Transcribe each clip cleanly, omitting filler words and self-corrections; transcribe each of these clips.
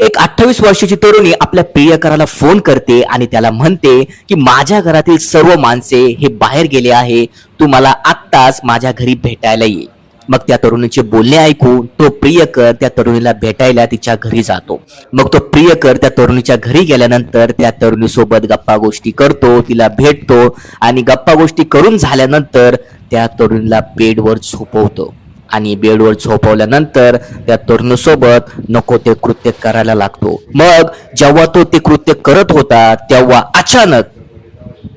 एक 28 वर्षाची तरुणी आपल्या प्रियकराला फोन करते आणि त्याला म्हणते की माझ्या घरातील सर्व माणसे हे बाहेर गेले आहे, तू मला आत्ताच माझ्या घरी भेटायला ये. मग त्या तरुणीचे बोलणे ऐकून तो प्रियकर त्या तरुणीला भेटायला तिच्या घरी जातो. मग तो प्रियकर त्या तरुणीच्या घरी गेल्यानंतर त्या तरुणीसोबत गप्पा गोष्टी करतो, तिला भेटतो आणि गप्पा गोष्टी करून झाल्यानंतर त्या तरुणीला बेडवर झोपवतो आणि बेडवर झोपवल्यानंतर त्या तरुणीसोबत नको ते कृत्य करायला लागतो. मग जेव्हा तो ते कृत्य करत होता तेव्हा अचानक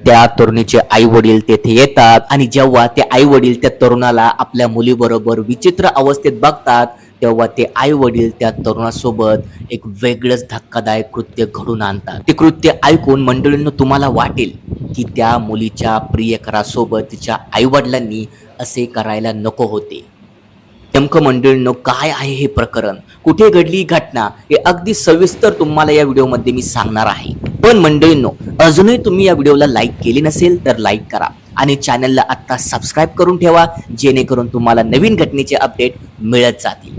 त्या तरुणीचे आई वडील तेथे येतात आणि जेव्हा ते आई वडील त्या तरुणाला आपल्या मुलीबरोबर विचित्र अवस्थेत बघतात तेव्हा ते आई वडील त्या तरुणासोबत एक वेगळंच धक्कादायक कृत्य घडून आणतात. ते कृत्य ऐकून मंडळींनो तुम्हाला वाटेल की त्या मुलीच्या प्रियकरासोबत तिच्या आई वडिलांनी असे करायला नको होते. नेमकं मंडळींनो काय आहे हे प्रकरण, कुठे घडली ही घटना, हे अगदी सविस्तर तुम्हाला या व्हिडिओमध्ये मी सांगणार आहे. पण मंडळींनो अजूनही तुम्ही या व्हिडिओला लाईक केली नसेल तर लाईक करा आणि चॅनलला आत्ता सबस्क्राईब करून ठेवा, जेणेकरून तुम्हाला नवीन घटनेचे अपडेट मिळत जातील.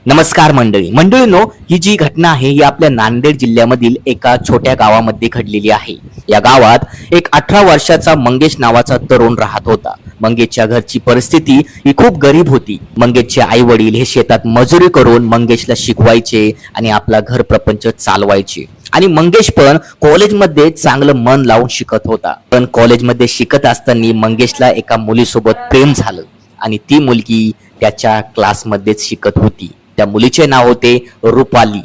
नमस्कार मंडळींनो, ही जी घटना आहे ही आपल्या नांदेड जिल्ह्यामधील एका छोट्या गावामध्ये घडलेली आहे. या गावात एक 18 वर्षाचा मंगेश नावाचा तरुण राहत होता. मंगेशच्या घरची परिस्थिती ही खूप गरीब होती. मंगेशचे आई वडील हे शेतात मजुरी करून मंगेशला शिकवायचे आणि आपला घर प्रपंच चालवायचे आणि मंगेश पण कॉलेजमध्ये चांगलं मन लावून शिकत होता. पण कॉलेजमध्ये शिकत असताना मंगेशला एका मुलीसोबत प्रेम झालं आणि ती मुलगी त्याच्या क्लासमध्येच शिकत होती. त्या मुलीचे नाव होते रुपाली.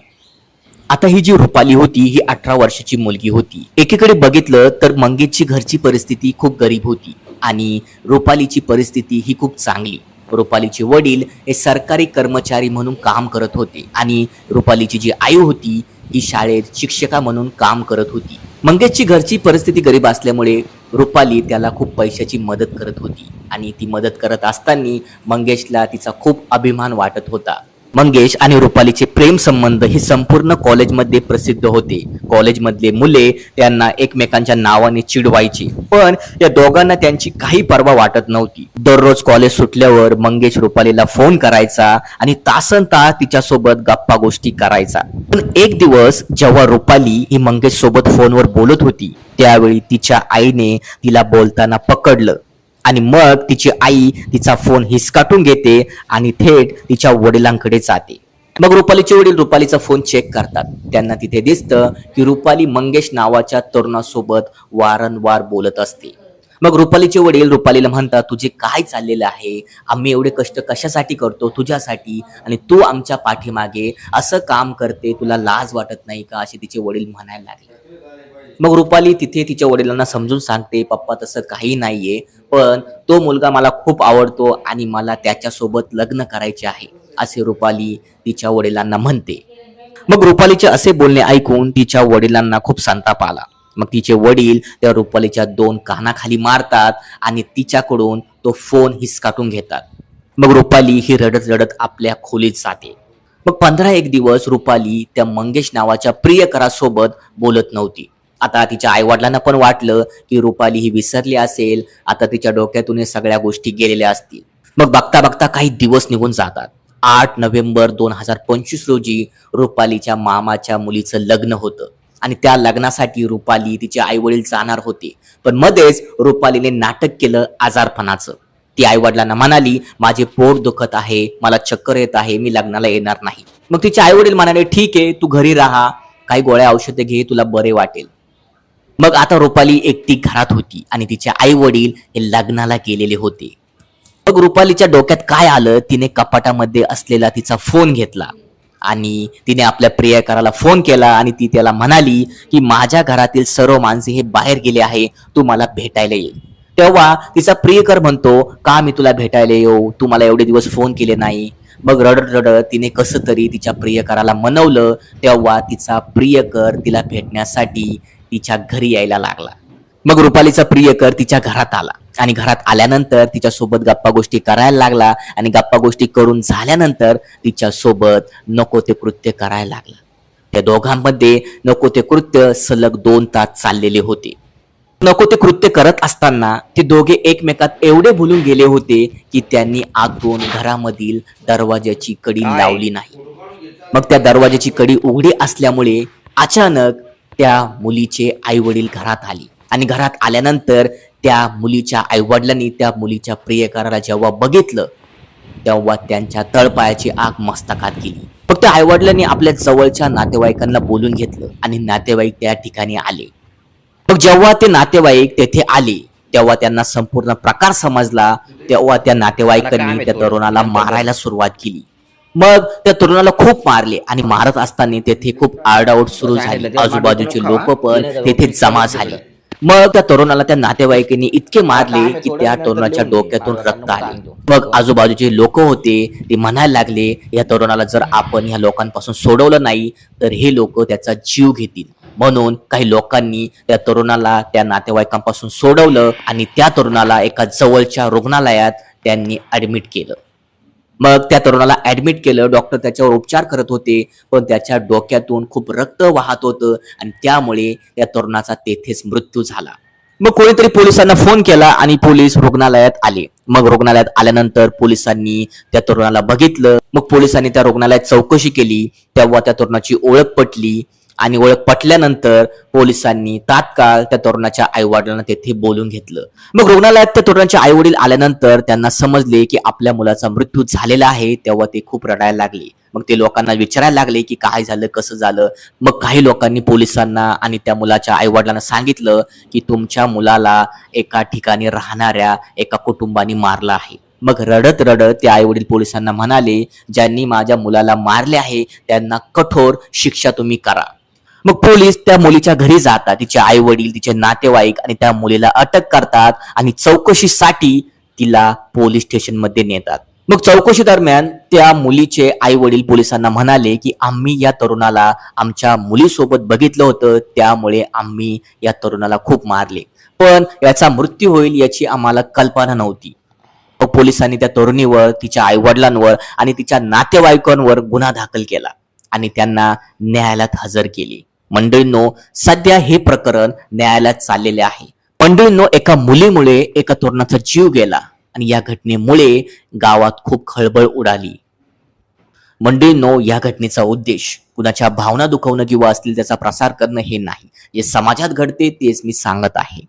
आता ही जी रुपाली होती ही 18 वर्षाची मुलगी होती. एकीकडे बघितलं तर मंगेशची घरची परिस्थिती खूप गरीब होती आणि रुपालीची परिस्थिती ही खूप चांगली. रुपालीचे वडील हे सरकारी कर्मचारी म्हणून काम करत होते आणि रुपालीची जी आई होती ही शाळेत शिक्षिका म्हणून काम करत होती. मंगेशची घरची परिस्थिती गरीब असल्यामुळे रुपाली त्याला खूप पैशाची मदत करत होती आणि ती मदत करत असताना मंगेशला तिचा खूप अभिमान वाटत होता. मंगेश आणि रुपालीचे प्रेम संबंध हे संपूर्ण कॉलेजमध्ये प्रसिद्ध होते. कॉलेजमधले मुले त्यांना एकमेकांच्या नावाने चिडवायचे, पण या दोघांना त्यांची काही पर्वा वाटत नव्हती. दररोज कॉलेज सुटल्यावर मंगेश रुपालीला फोन करायचा आणि तासनतास तिच्यासोबत गप्पा गोष्टी करायचा. पण एक दिवस जेव्हा रुपाली ही मंगेश सोबत फोनवर बोलत होती त्यावेळी तिच्या आईने तिला बोलताना पकडलं आणि मग तिची आई तिचा फोन हिसकाटून घेते आणि थेट तिच्या वडिलांकडे जाते. मग रुपालीचे वडील रुपालीचा फोन चेक करतात. त्यांना तिथे दिसतं की रुपाली मंगेश नावाच्या तरुणासोबत वारंवार बोलत असते. मग रुपालीचे वडील रुपालीला म्हणतात, तुझे काय चाललेलं आहे, आम्ही एवढे कष्ट कशासाठी करतो तुझ्यासाठी आणि तू आमच्या पाठीमागे असं काम करते, तुला लाज वाटत नाही का, असे तिचे वडील म्हणायला लागले. मग रुपाली तिथे तिच्या वडिलांना समजून सांगते, पप्पा तसं काही नाहीये, पण तो मुलगा मला खूप आवडतो आणि मला त्याच्यासोबत लग्न करायचे आहे, असे रुपाली तिच्या वडिलांना म्हणते. मग रुपालीचे असे बोलणे ऐकून तिच्या वडिलांना खूप संताप आला. मग तिचे वडील त्या रुपालीच्या 2 कानाखाली मारतात आणि तिच्याकडून तो फोन हिसकाटून घेतात. मग रुपाली ही रडत रडत आपल्या खोलीत जाते. मग 15 दिवस रुपाली त्या मंगेश नावाच्या प्रियकरासोबत बोलत नव्हती. आता तिच्या आईवडिलांना पण वाटलं की रुपाली ही विसरली असेल, आता तिच्या डोक्यातून सगळ्या गोष्टी गेलेल्या असतील. मग बघता बघता काही दिवस निघून जातात. 8 नोव्हेंबर 2025 रोजी रुपालीच्या मामाच्या मुलीचं लग्न होतं आणि त्या लग्नासाठी रुपाली तिचे आई वडील जाणार होते. पण मध्येच रुपालीने नाटक केलं आजारपणाचं. ती आई वडिलांना म्हणाली, माझे पोट दुखत आहे, मला चक्कर येत आहे, मी लग्नाला येणार नाही. मग तिचे आई वडील म्हणाले, ठीक आहे, तू घरी राहा, काही गोळ्या औषधे घे, तुला बरे वाटेल. मग आता रुपाली एकटी घरात होती आणि तिचे आई वडील हे लग्नाला गेलेले होते. मग रुपालीच्या डोक्यात काय आलं, तिने कपाटामध्ये असलेला तिचा फोन घेतला आणि तिने आपल्या प्रियकराला फोन केला आणि ती त्याला म्हणाली की माझ्या घरातील सर्व माणसे हे बाहेर गेले आहे, तू मला भेटायला ये. तेव्हा तिचा प्रियकर म्हणतो, का मी तुला भेटायला येऊ, तू मला एवढे दिवस फोन केले नाही. मग रडत रडत तिने कसं तरी तिच्या प्रियकराला मनवलं. तेव्हा तिचा प्रियकर तिला भेटण्यासाठी तिच्या घरी यायला लागला. मग रुपालीचा प्रियकर तिच्या घरात आला आणि घरात आल्यानंतर तिच्या सोबत गप्पा गोष्टी करायला लागला आणि गप्पा गोष्टी करून झाल्यानंतर तिच्या सोबत नको ते कृत्य करायला लागला. त्या दोघांमध्ये नको ते कृत्य सलग 2 तास चाललेले होते. नको ते कृत्य करत असताना ते दोघे एकमेकात एवढे भुलून गेले होते की त्यांनी आतून घरामधील दरवाजाची कडी लावली नाही. मग त्या दरवाजाची कडी उघडी असल्यामुळे अचानक त्या मुलीचे आई वडील घरात आले आणि घरात आल्यानंतर त्या मुलीच्या आई वडिलांनी त्या मुलीच्या प्रियकराला जेव्हा बघितलं तेव्हा त्यांच्या तळपायाची आग मस्तकात गेली. फक्त आई वडिलांनी आपल्या जवळच्या नातेवाईकांना बोलून घेतलं आणि नातेवाईक त्या ठिकाणी आले. मग जेव्हा ते नातेवाईक तेथे आले तेव्हा त्यांना संपूर्ण प्रकार समजला. तेव्हा त्या नातेवाईकांनी त्या तरुणाला मारायला सुरुवात केली. मग त्या तरुणाला खूप मारले आणि मारत असताना तेथे खूप आरडाओरड सुरू झाली. आजूबाजूचे लोक पण तेथे जमा झाले. मग त्या तरुणाला त्या नातेवाईकांनी इतके मारले की त्या तरुणाच्या डोक्यातून रक्त आले. मग आजूबाजूचे लोक होते ते म्हणायला लागले या तरुणाला जर आपण ह्या लोकांपासून सोडवलं नाही तर हे लोक त्याचा जीव घेतील. म्हणून काही लोकांनी त्या तरुणाला त्या नातेवाईकांपासून सोडवलं आणि त्या तरुणाला एका जवळच्या रुग्णालयात त्यांनी ऍडमिट केलं. मग त्या तरुणाला ऍडमिट केलं. डॉक्टर त्याच्यावर उपचार करत होते पण त्याच्या डोक्यातून खूप रक्त वाहत होतं आणि त्यामुळे त्या तरुणाचा तेथेच मृत्यू झाला. मग कोणीतरी पोलिसांना फोन केला आणि पोलीस रुग्णालयात आले. मग रुग्णालयात आल्यानंतर पोलिसांनी त्या तरुणाला बघितलं. मग पोलिसांनी त्या रुग्णालयात चौकशी केली. तेव्हा त्या तरुणाची ओळख पटली आणि ओळख पटल्यानंतर पोलिसांनी तात्काळ त्या तरुणाच्या आई वडिलांना तेथे बोलून घेतलं. मग रुग्णालयात त्या तरुणाचे आई वडील आल्यानंतर त्यांना समजले की आपल्या मुलाचा मृत्यू झालेला आहे. तेव्हा ते खूप रडायला लागले. मग ते लोकांना विचारायला लागले की काय झालं, कसं झालं. मग काही लोकांनी पोलिसांना आणि त्या मुलाच्या आई वडिलांना सांगितलं की तुमच्या मुलाला एका ठिकाणी राहणाऱ्या एका कुटुंबाने मारलं आहे. मग रडत रडत ते आई वडील पोलिसांना म्हणाले ज्यांनी माझ्या मुलाला मारले आहे त्यांना कठोर शिक्षा तुम्ही करा. मग पोलीस त्या मुलीच्या घरी जातात. तिचे आई वडील, तिचे नातेवाईक आणि त्या मुलीला अटक करतात आणि चौकशीसाठी तिला पोलीस स्टेशन मध्ये नेतात. मग चौकशी दरम्यान त्या मुलीचे आई वडील पोलिसांना म्हणाले की आम्ही या तरुणाला आमच्या मुलीसोबत बघितलं होतं त्यामुळे आम्ही या तरुणाला खूप मारले पण याचा मृत्यू होईल याची आम्हाला कल्पना नव्हती. मग पोलिसांनी त्या तरुणीवर, तिच्या आई वडिलांवर आणि तिच्या नातेवाईकांवर गुन्हा दाखल केला आणि त्यांना न्यायालयात हजर केले. मंडळींनो, सध्या हे प्रकरण न्यायालयात चाललेले आहे. मंडळींनो, एका मुलीमुळे एका तरुणाचा जीव गेला आणि या घटनेमुळे गावात खूप खळबळ उडाली. मंडळींनो, या घटनेचा उद्देश कुणाच्या भावना दुखवणं किंवा असतील त्याचा प्रसार करणं हे नाही. जे समाजात घडते तेच मी सांगत आहे.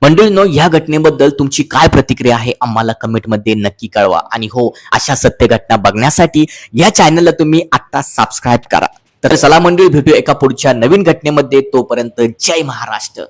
मंडळींनो, या घटनेबद्दल तुमची काय प्रतिक्रिया आहे आम्हाला कमेंटमध्ये नक्की कळवा. आणि हो, अशा सत्य घटना बघण्यासाठी या चॅनलला तुम्ही आता सबस्क्राईब करा. तर चला मंडळी, भेटू एका पुढच्या नवीन घटनेमध्ये. तोपर्यंत जय महाराष्ट्र.